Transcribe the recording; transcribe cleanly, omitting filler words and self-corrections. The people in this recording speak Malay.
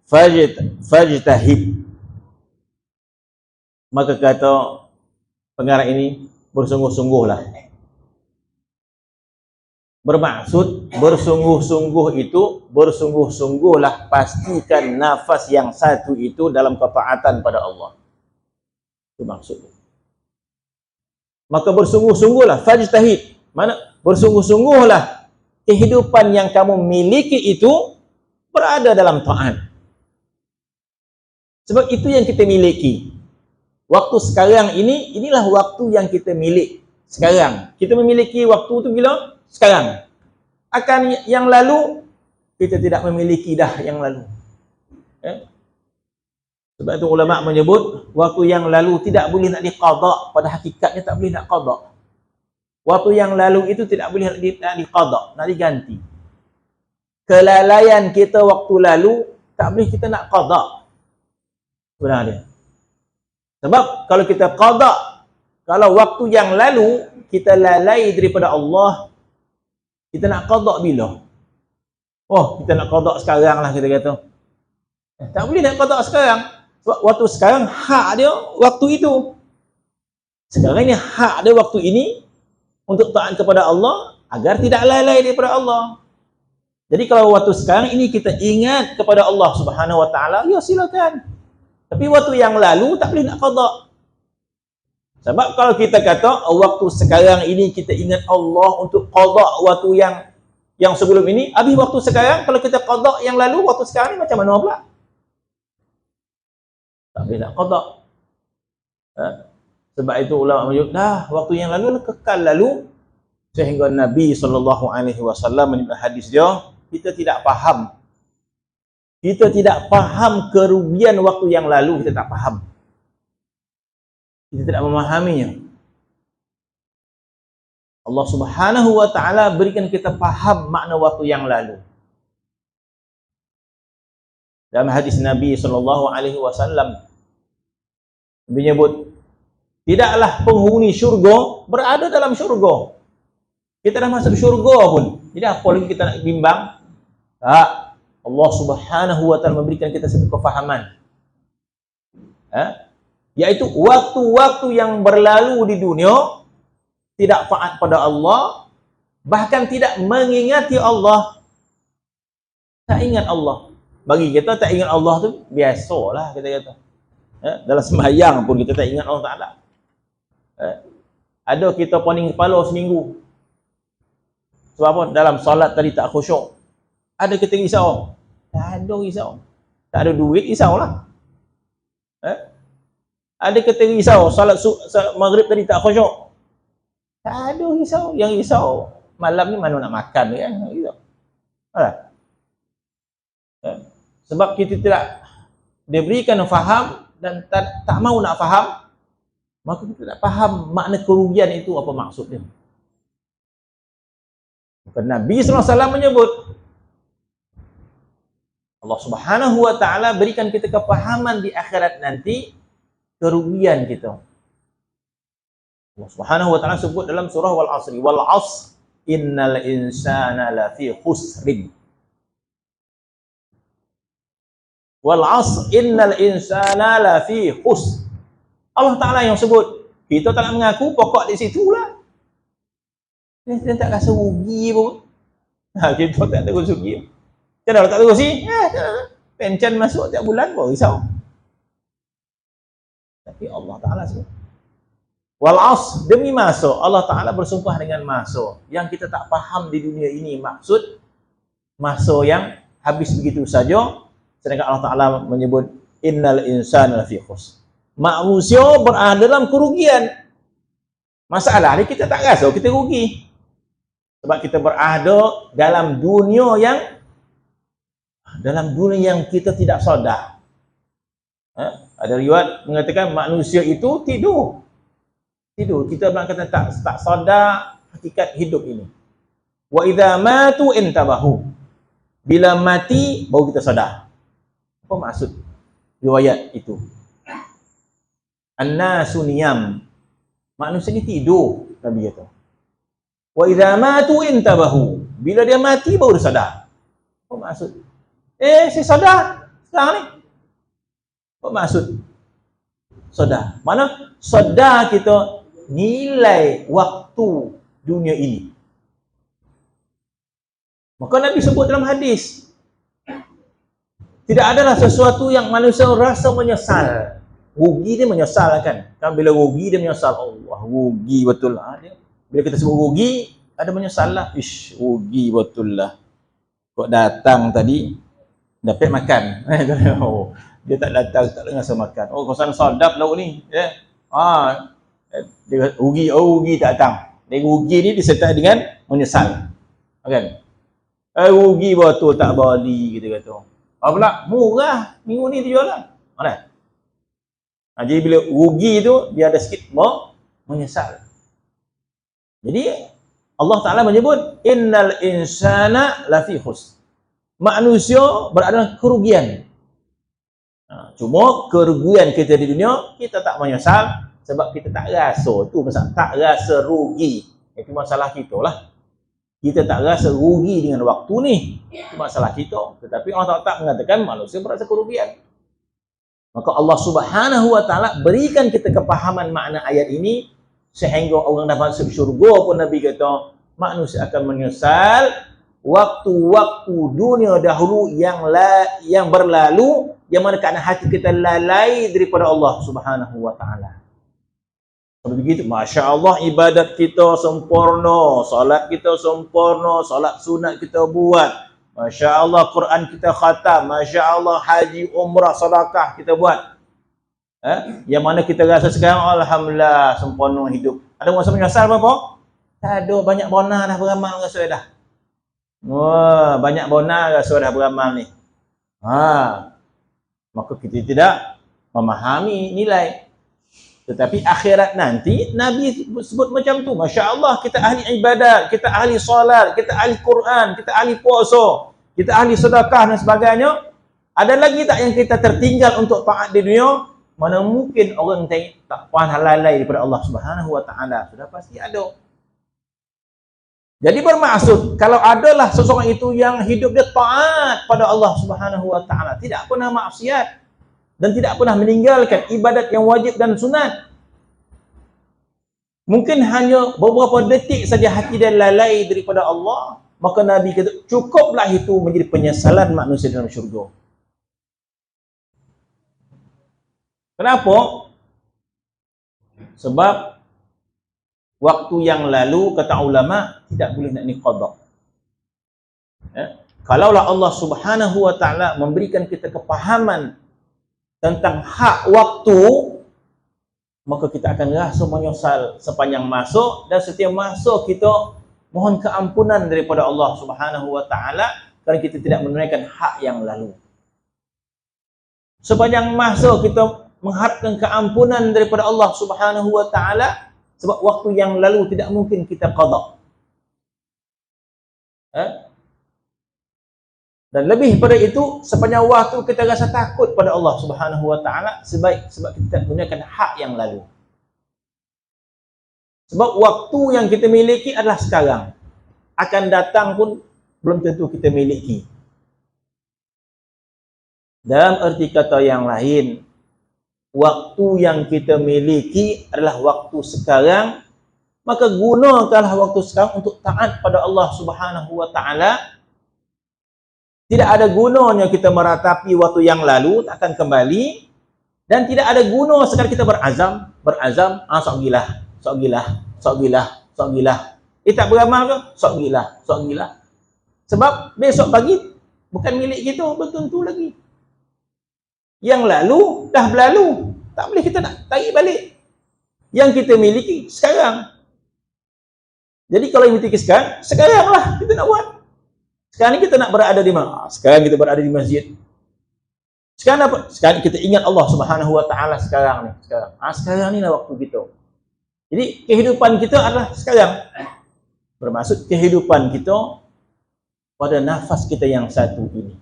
fajtahid. Maka kata pengarang ini, bersungguh-sungguhlah. Bermaksud bersungguh-sungguh itu, bersungguh-sungguhlah pastikan nafas yang satu itu dalam ketaatan pada Allah. Itu maksudnya. Maka bersungguh-sungguhlah, fajtahid. Mana? Bersungguh-sungguhlah kehidupan yang kamu miliki itu berada dalam taat. Sebab itu yang kita miliki. Waktu sekarang ini, inilah waktu yang kita milik sekarang. Kita memiliki waktu itu bila? Sekarang. Akan yang lalu, kita tidak memiliki dah yang lalu. Sebab itu ulama menyebut, waktu yang lalu tidak boleh nak diqada. Pada hakikatnya tak boleh nak qada. Waktu yang lalu itu tidak boleh nak diqada, nak diganti. Kelalaian kita waktu lalu, tak boleh kita nak qada. Sebenarnya. Sebab kalau kita qada, kalau waktu yang lalu, kita lalai daripada Allah, kita nak qada bila? Oh, kita nak qada sekarang lah, kita kata. Tak boleh nak qada sekarang. Sebab waktu sekarang, hak dia waktu itu. Sekarang ni hak dia waktu ini, untuk taat kepada Allah, agar tidak lalai daripada Allah. Jadi kalau waktu sekarang ini kita ingat kepada Allah Subhanahu Wa Taala, ya silakan. Tapi waktu yang lalu, tak boleh nak qada. Sebab kalau kita kata waktu sekarang ini kita ingat Allah untuk qada waktu yang sebelum ini, habis waktu sekarang kalau kita qada yang lalu, waktu sekarang ni macam mana pula? Tak boleh nak qada. Sebab itu ulama menyebut, dah waktu yang lalu kekal lalu, sehingga Nabi SAW menyebut hadis dia, kita tidak faham. Kita tidak faham kerugian waktu yang lalu, kita tak faham. Kita tidak memahaminya. Allah Subhanahu Wa Taala berikan kita faham makna waktu yang lalu. Dalam hadis Nabi SAW menyebut, tidaklah penghuni syurga berada dalam syurga. Kita dah masuk syurga pun, jadi apa lagi kita nak bimbang? Tak. Allah Subhanahu Wa Taala memberikan kita satu kefahaman. Yaitu waktu-waktu yang berlalu di dunia tidak taat pada Allah, bahkan tidak mengingati Allah. Tak ingat Allah. Bagi kita tak ingat Allah tu biasalah, kita kata. Dalam sembahyang pun kita tak ingat Allah Taala. Ada kita poning kepala seminggu. Sebab apa? Dalam solat tadi tak khusyuk. Ada kita risau? Tak ada risau. Tak ada duit, risaulah. Ada kita risau, salat maghrib tadi tak khusyuk. Tak ada risau. Yang risau, malam ni mana nak makan kan? Risau. Sebab kita tidak diberikan faham dan tak mau nak faham, maka kita tak faham makna kerugian itu apa maksudnya. Bukan Nabi SAW menyebut, Allah Subhanahu Wa Taala berikan kita kepahaman di akhirat nanti, kerugian kita. Allah Subhanahu Wa Taala sebut dalam surah Wal Asri, wal asr innal insana lafi khusrin. Wal asr innal insana lafi khusr. Allah Taala yang sebut, kita tak nak mengaku, pokok di situlah. Kita tak rasa rugi pun. Kita tak ada rugi. Kita dah tak rugi. Pension masuk tiap bulan pun risau. Tapi Allah Ta'ala sebut, wal asr, demi masa. Allah Ta'ala bersumpah dengan masa yang kita tak faham di dunia ini. Maksud masa yang habis begitu saja. Sedangkan Allah Ta'ala menyebut innal insana lafi khusr. Manusia berada dalam kerugian. Masalah ni kita tak rasa kita rugi. Sebab kita berada dalam dunia yang kita tidak sedar. Ada riwayat mengatakan manusia itu tidur. Kita berkata tak sedar hakikat hidup ini. Wa idza matu intabahu. Bila mati baru kita sedar. Apa maksud riwayat itu? An-nasu niyam. Manusia ni tidur, Nabi kata. Wa idza matu intabahu. Bila dia mati baru sadar. Apa maksud? Saya sadar. Sekarang ni. Apa maksud? Sedar. Mana? Sedar kita nilai waktu dunia ini. Maka Nabi sebut dalam hadis, tidak adalah sesuatu yang manusia rasa menyesal. Rugi dia menyesal kan? Kan bila rugi dia menyesal. Allah, rugi betul lah. Bila kita sebut rugi, ada menyesal lah. Ish, rugi betul lah. Kok datang tadi, dapat makan. Oh, dia tak datang, tak rasa makan. Oh, kosan sadap lauk ni. Ya. Dia rugi, rugi tak datang. Dia rugi ni disertai dengan menyesal. Kan? Rugi betul tak bali, kita kata. Apa pula? Murah. Minggu ni dia jual lah. Mana? Jadi bila rugi tu, dia ada sikit menyesal. Jadi, Allah Ta'ala menyebut, Innal insana lafi khus. Manusia berada dalam kerugian. Cuma kerugian kita di dunia, kita tak menyesal sebab kita tak rasa. Tu masalah. Tak rasa rugi. Itu masalah kita lah. Kita tak rasa rugi dengan waktu ni. Itu masalah kita. Tetapi Allah tak mengatakan manusia berasa kerugian. Maka Allah Subhanahu Wa Ta'ala berikan kita kepahaman makna ayat ini sehingga orang dapat masuk syurga pun Nabi kata manusia akan menyesal waktu-waktu dunia dahulu yang berlalu, yang mana keadaan hati kita lalai daripada Allah Subhanahu Wa Ta'ala. Kalau begitu, Masya Allah, ibadat kita sempurna, salat kita sempurna, salat sunat kita buat, Masya Allah, Quran kita khatam, Masya Allah, haji, umrah, sedekah kita buat. Yang mana kita rasa sekarang, Alhamdulillah, sempurna hidup. Ada masa menyesal apa? Tak ada, banyak bonus dah beramal rasa dah. Wah, banyak bonus rasa dah beramal ni. Maka kita tidak memahami nilai. Tetapi akhirat nanti, Nabi sebut macam tu. Masya Allah, kita ahli ibadat, kita ahli solat, kita ahli Quran, kita ahli puasa, kita ahli sedekah dan sebagainya. Ada lagi tak yang kita tertinggal untuk taat di dunia? Mana mungkin orang tak pandai lalai daripada Allah Subhanahu Wa Ta'ala? Sudah pasti ada. Jadi bermaksud, kalau adalah seseorang itu yang hidup dia taat pada Allah Subhanahu Wa Ta'ala, tidak pernah maksiat, dan tidak pernah meninggalkan ibadat yang wajib dan sunat. Mungkin hanya beberapa detik saja hati dia lalai daripada Allah, maka Nabi kata, cukuplah itu menjadi penyesalan manusia dalam syurga. Kenapa? Sebab waktu yang lalu, kata ulama, tidak boleh nak qada. Kalaulah Allah Subhanahu Wa Ta'ala memberikan kita kepahaman tentang hak waktu, maka kita akan rasa menyesal sepanjang masa, dan setiap masa kita mohon keampunan daripada Allah Subhanahu Wa Ta'ala kerana kita tidak menunaikan hak yang lalu. Sepanjang masa kita mengharapkan keampunan daripada Allah Subhanahu Wa Ta'ala sebab waktu yang lalu tidak mungkin kita qada. Dan lebih pada itu, sepanjang waktu kita rasa takut pada Allah Subhanahu Wa Ta'ala sebab kita tidak menggunakan hak yang lalu. Sebab waktu yang kita miliki adalah sekarang. Akan datang pun belum tentu kita miliki. Dalam erti kata yang lain, waktu yang kita miliki adalah waktu sekarang, maka gunakanlah waktu sekarang untuk taat pada Allah Subhanahu Wa Ta'ala. Tidak ada gunanya kita meratapi waktu yang lalu, tak akan kembali. Dan tidak ada guna sekali kita berazam, sok gilah. Tak beramal ke? Sok gilah. Sebab besok pagi bukan milik kita, betul tu lagi. Yang lalu, dah berlalu. Tak boleh kita nak tarik balik. Yang kita miliki sekarang. Jadi kalau yang miliki sekarang lah kita nak buat. Sekarang ni kita nak berada di mana? Sekarang kita berada di masjid. Sekarang apa? Sekarang kita ingat Allah Subhanahu Wa Ta'ala sekarang ni. Sekarang ni lah waktu kita. Jadi kehidupan kita adalah sekarang. Bermaksud kehidupan kita pada nafas kita yang satu ini.